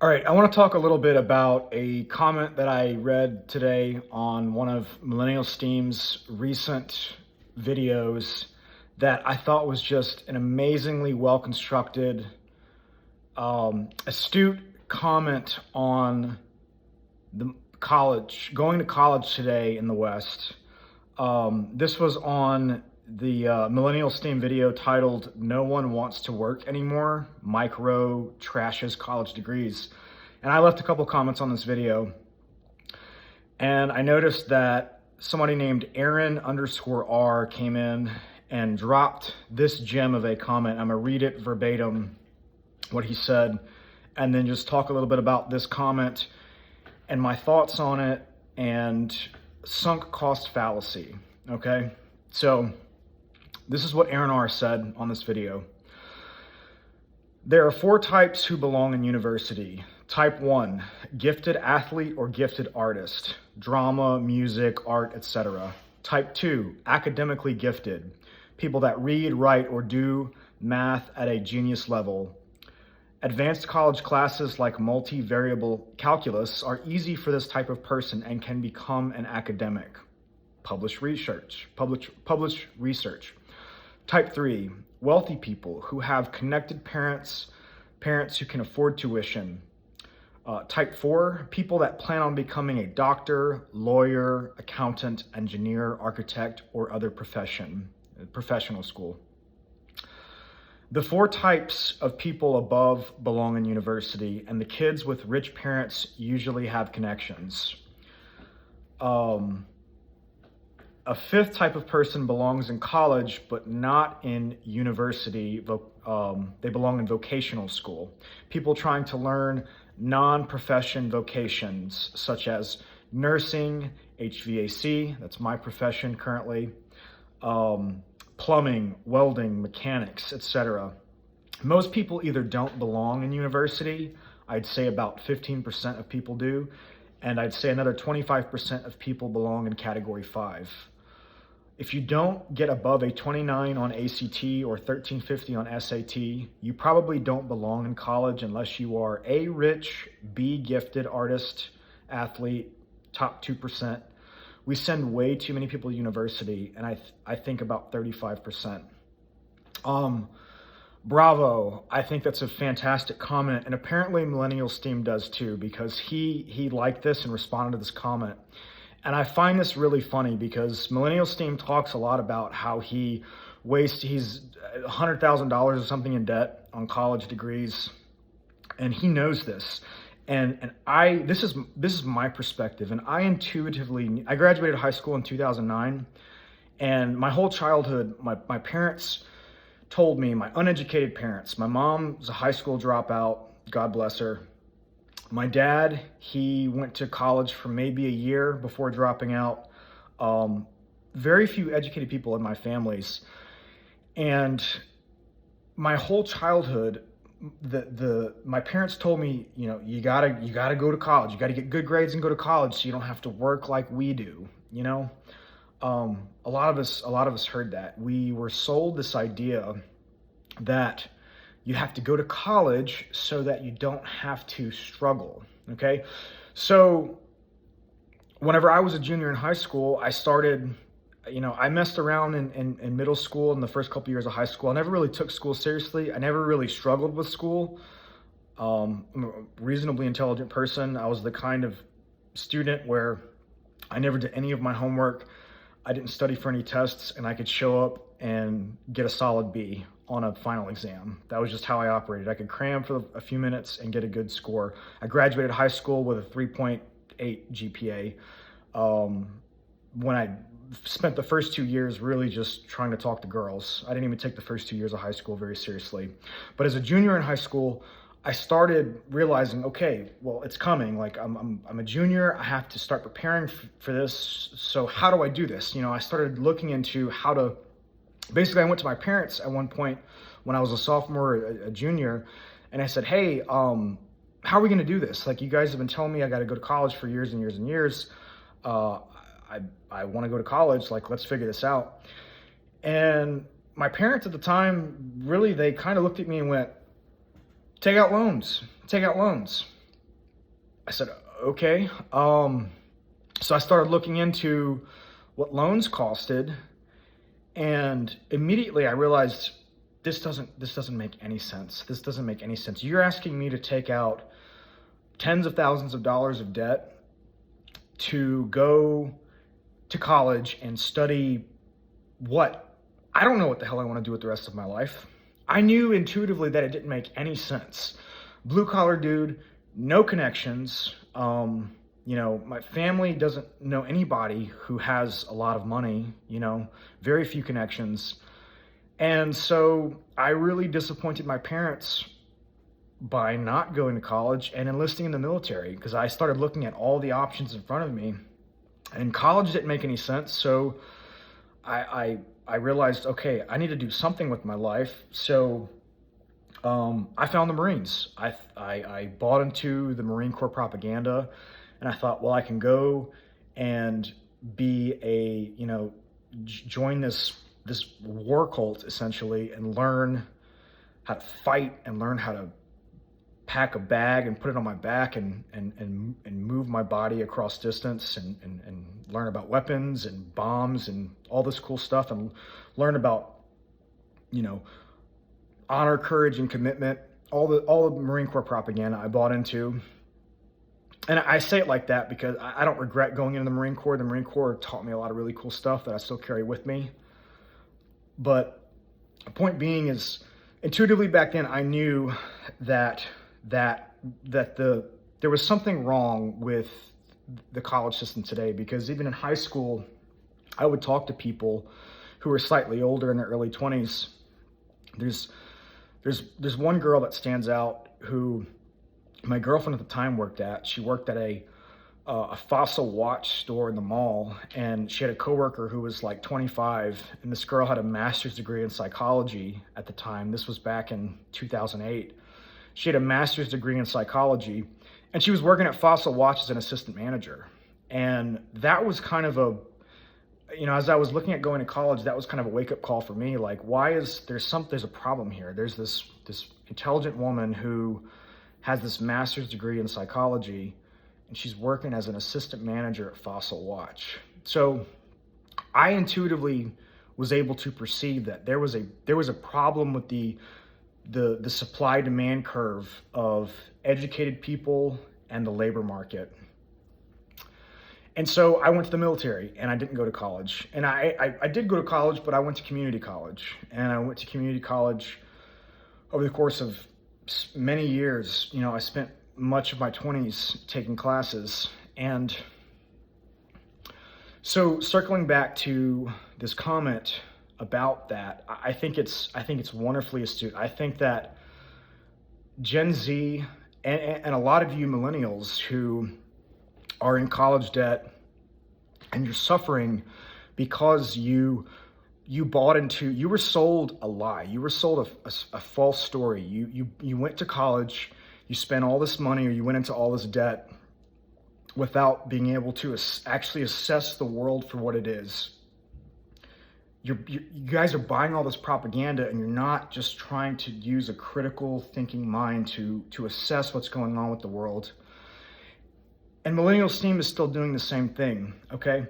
All right, I want to talk a little bit about a comment that I read today on one of Millennial Steam's recent videos that I thought was just an amazingly well-constructed, astute comment on the going to college today in the West. This was on the Millennial Steam video titled "No One Wants to Work Anymore, Mike Rowe Trashes College Degrees." And I left a couple comments on this video, and I noticed that somebody named Aaron_R came in and dropped this gem of a comment. I'm gonna read it verbatim, what he said, and then just talk a little bit about this comment and my thoughts on it and sunk cost fallacy, okay? So this is what Aaron R said on this video. There are 4 types who belong in university. Type 1, gifted athlete or gifted artist, drama, music, art, etc. Type 2, academically gifted, people that read, write, or do math at a genius level. Advanced college classes like multivariable calculus are easy for this type of person and can become an academic. Publish research. Type 3, wealthy people who have connected parents who can afford tuition. Type 4, people that plan on becoming a doctor, lawyer, accountant, engineer, architect, or other professional school. The 4 types of people above belong in university, and the kids with rich parents usually have connections. A 5th type of person belongs in college, but not in university. They belong in vocational school. People trying to learn non-profession vocations, such as nursing, HVAC, that's my profession currently, plumbing, welding, mechanics, etc. Most people either don't belong in university. I'd say about 15% of people do. And I'd say another 25% of people belong in category 5. If you don't get above a 29 on ACT or 1350 on SAT, you probably don't belong in college unless you are A, rich, B, gifted artist, athlete, top 2%. We send way too many people to university, and I think about 35%. Bravo, I think that's a fantastic comment, and apparently Millennial Steam does too, because he liked this and responded to this comment. And I find this really funny because Millennial Steam talks a lot about how he's $100,000 or something in debt on college degrees, and he knows this. And this is my perspective, and I graduated high school in 2009, and my whole childhood, my parents told me, my uneducated parents, my mom was a high school dropout, God bless her. My dad, he went to college for maybe a year before dropping out. Very few educated people in my families. And my whole childhood, my parents told me, you gotta go to college. You gotta get good grades and go to college so you don't have to work like we do, A lot of us heard that. We were sold this idea that you have to go to college so that you don't have to struggle, okay? So whenever I was a junior in high school, I started, I messed around in middle school and the first couple years of high school. I never really took school seriously. I never really struggled with school. I'm a reasonably intelligent person. I was the kind of student where I never did any of my homework. I didn't study for any tests, and I could show up and get a solid B on a final exam. That was just how I operated. I could cram for a few minutes and get a good score. I graduated high school with a 3.8 GPA. When I spent the first 2 years really just trying to talk to girls. I didn't even take the first 2 years of high school very seriously. But as a junior in high school, I started realizing, okay, well, it's coming. Like I'm a junior. I have to start preparing for this. So how do I do this? I started looking into how to. Basically, I went to my parents at one point when I was a sophomore, a junior, and I said, hey, how are we going to do this? Like, you guys have been telling me I got to go to college for years and years and years. I want to go to college. Like, let's figure this out. And my parents at the time, really, they kind of looked at me and went, take out loans. said, okay. So I started looking into what loans costed, and immediately I realized this doesn't make any sense. This doesn't make any sense. You're asking me to take out tens of thousands of dollars of debt to go to college and study what? I don't know what the hell I want to do with the rest of my life. I knew intuitively that it didn't make any sense. Blue collar dude, no connections. My family doesn't know anybody who has a lot of money, very few connections. And so I really disappointed my parents by not going to college and enlisting in the military, because I started looking at all the options in front of me, and college didn't make any sense. So I realized, okay, I need to do something with my life. So I found the Marines. I bought into the Marine Corps propaganda, and I thought, well, I can go and join this war cult essentially, and learn how to fight, and learn how to pack a bag and put it on my back, and move my body across distance, and learn about weapons and bombs and all this cool stuff, and learn about, honor, courage, and commitment. All the Marine Corps propaganda I bought into. And I say it like that because I don't regret going into the Marine Corps. The Marine Corps taught me a lot of really cool stuff that I still carry with me. But the point being is, intuitively back then, I knew that there was something wrong with the college system today, because even in high school, I would talk to people who were slightly older, in their early 20s. There's one girl that stands out who my girlfriend at the time worked at. She worked at a Fossil watch store in the mall, and she had a coworker who was like 25, and this girl had a master's degree in psychology at the time. This was back in 2008. She had a master's degree in psychology, and she was working at Fossil Watch as an assistant manager. And that was kind of as I was looking at going to college, that was kind of a wake-up call for me. Like, there's a problem here. There's this intelligent woman who has this master's degree in psychology, and she's working as an assistant manager at Fossil Watch. So I intuitively was able to perceive that there was a problem with the supply-demand curve of educated people and the labor market. And so I went to the military, and I didn't go to college. And I did go to college, but I went to community college. And I went to community college over the course of many years. I spent much of my 20s taking classes. And so circling back to this comment about that, I think it's wonderfully astute. I think that Gen Z and a lot of you millennials who are in college debt and you're suffering because you were sold a lie. You were sold a false story. You went to college, you spent all this money, or you went into all this debt without being able to actually assess the world for what it is. You guys are buying all this propaganda, and you're not just trying to use a critical thinking mind to assess what's going on with the world. And Millennial Steam is still doing the same thing, okay?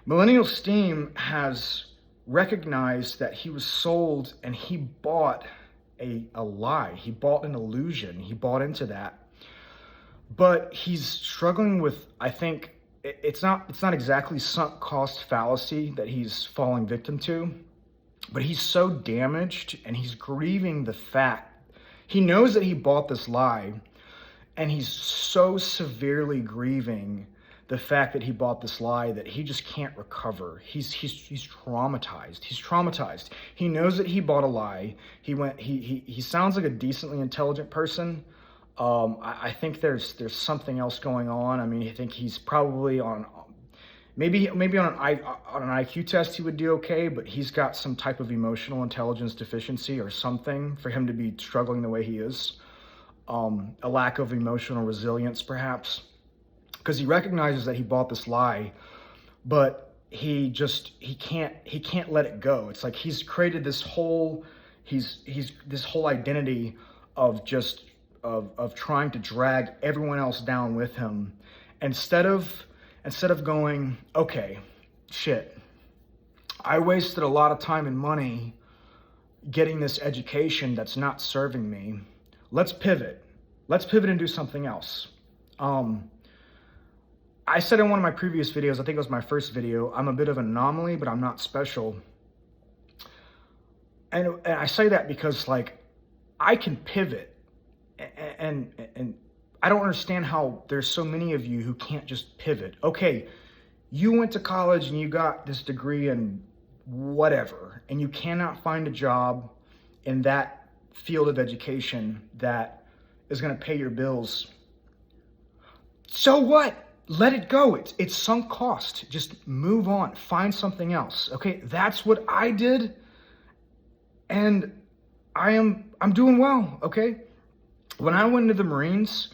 Millennial Steam has recognized that he was sold, and he bought a lie. He bought an illusion. He bought into that. But he's struggling with, I think, it's not exactly sunk cost fallacy that he's falling victim to, but he's so damaged, and he's grieving the fact. He knows that he bought this lie, and he's so severely grieving the fact that he bought this lie that he just can't recover. He's traumatized. He's traumatized. He knows that he bought a lie. He sounds like a decently intelligent person. I think there's something else going on. I mean, I think he's probably on maybe on an IQ test he would do okay, but he's got some type of emotional intelligence deficiency or something for him to be struggling the way he is. A lack of emotional resilience, perhaps, because he recognizes that he bought this lie, but he can't let it go. It's like he's created this whole identity of just of trying to drag everyone else down with him, instead of going, okay, shit, I wasted a lot of time and money getting this education that's not serving me. Let's pivot. Let's pivot and do something else. I said in one of my previous videos, I think it was my first video, I'm a bit of an anomaly, but I'm not special. And I say that because, like, I can pivot, and I don't understand how there's so many of you who can't just pivot. Okay, you went to college and you got this degree in whatever, and you cannot find a job in that field of education that is going to pay your bills. So what? Let it go. It's sunk cost. Just move on. Find something else. Okay, that's what I did, and I'm doing well. Okay, when I went into the Marines,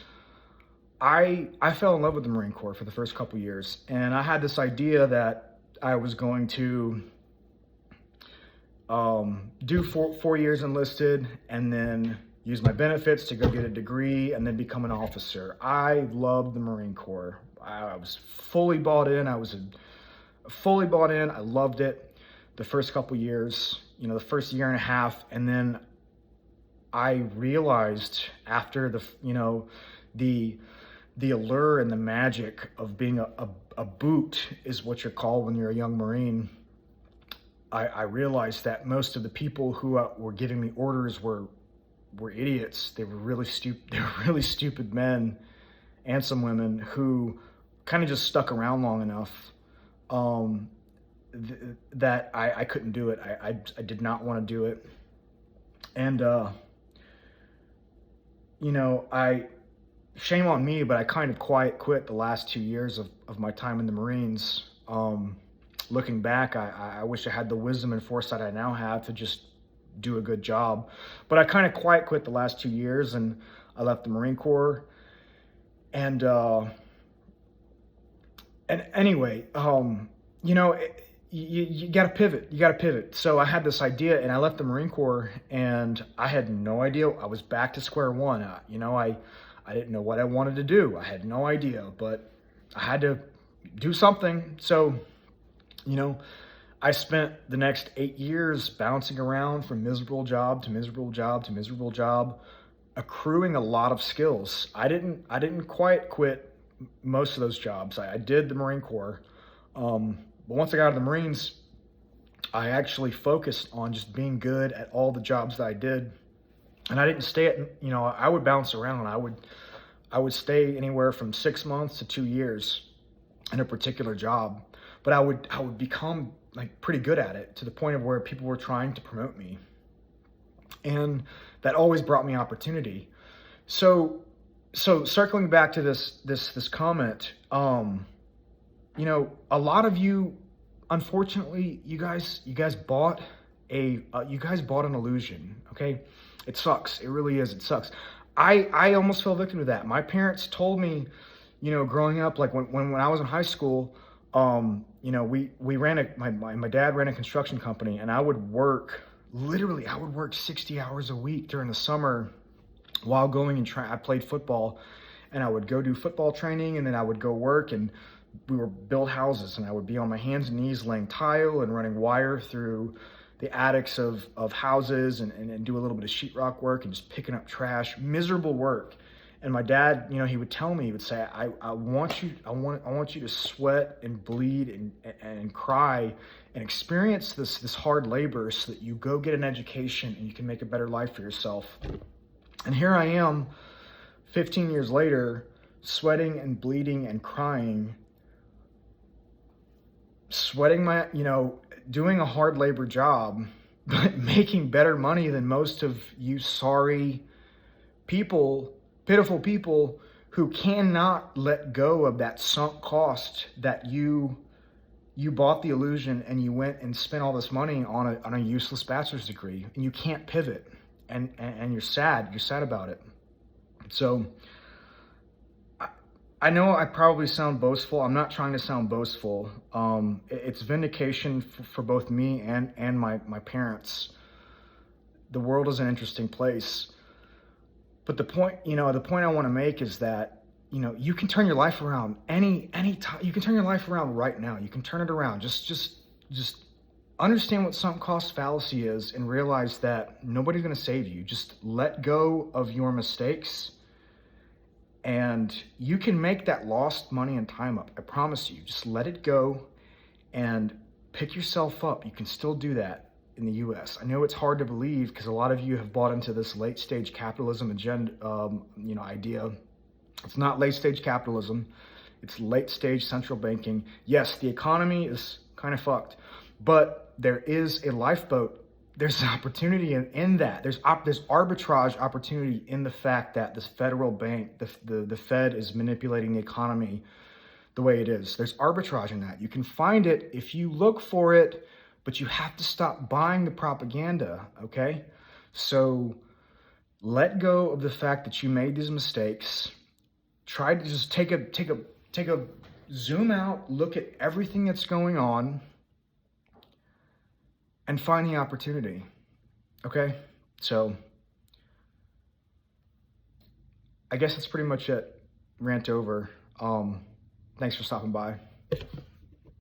I fell in love with the Marine Corps for the first couple years, and I had this idea that I was going to do 4 years enlisted and then use my benefits to go get a degree and then become an officer. I loved the Marine Corps. I was fully bought in. I loved it the first couple years, the first year and a half. And then I realized after the allure and the magic of being a boot is what you're called when you're a young Marine. I realized that most of the people who were giving me orders were idiots. They were really stupid. They were really stupid men and some women who kind of just stuck around long enough that I couldn't do it. I did not want to do it. And, shame on me, but I kind of quiet quit the last 2 years of my time in the Marines. Looking back, I wish I had the wisdom and foresight I now have to just do a good job. But I kind of quiet quit the last 2 years, and I left the Marine Corps. And anyway, you got to pivot. You got to pivot. So I had this idea, and I left the Marine Corps, and I had no idea. I was back to square one. I didn't know what I wanted to do. I had no idea, but I had to do something. So, I spent the next 8 years bouncing around from miserable job to miserable job to miserable job, accruing a lot of skills. I didn't quite quit most of those jobs. I did the Marine Corps. But once I got out of the Marines, I actually focused on just being good at all the jobs that I did. And I didn't stay at, I would bounce around. I would stay anywhere from 6 months to 2 years in a particular job. But I would become like pretty good at it, to the point of where people were trying to promote me. And that always brought me opportunity. So circling back to this comment, a lot of you, unfortunately, you guys bought an illusion. Okay, it sucks. It really is. It sucks. I almost fell victim to that. My parents told me, growing up, like when I was in high school, we ran my dad ran a construction company, and I would work 60 hours a week during the summer while going and I played football, and I would go do football training, and then I would go work, and we would build houses, and I would be on my hands and knees laying tile and running wire through the attics of houses, and do a little bit of sheetrock work and just picking up trash. Miserable work. And my dad, he would tell me, he would say, I want you to sweat and bleed and cry and experience this hard labor so that you go get an education and you can make a better life for yourself. And here I am, 15 years later, sweating and bleeding and crying, doing a hard labor job, but making better money than most of you sorry people, pitiful people who cannot let go of that sunk cost that you bought the illusion, and you went and spent all this money on a useless bachelor's degree, and you can't pivot, and you're sad about it. So I know I probably sound boastful. I'm not trying to sound boastful. It's vindication for both me and my parents. The world is an interesting place. But the point I want to make is that, you can turn your life around any time. You can turn your life around right now. You can turn it around. Just understand what sunk cost fallacy is and realize that nobody's going to save you. Just let go of your mistakes and you can make that lost money and time up. I promise you. Just let it go and pick yourself up. You can still do that in the US. I know it's hard to believe because a lot of you have bought into this late stage capitalism agenda, idea. It's not late stage capitalism. It's late stage central banking. Yes, the economy is kind of fucked, but there is a lifeboat. There's opportunity in that. There's arbitrage opportunity in the fact that this federal bank, the Fed, is manipulating the economy the way it is. There's arbitrage in that. You can find it if you look for it, but you have to stop buying the propaganda, okay? So let go of the fact that you made these mistakes. Try to just take a zoom out, look at everything that's going on, and find the opportunity, okay? So I guess that's pretty much it. Rant over. Thanks for stopping by.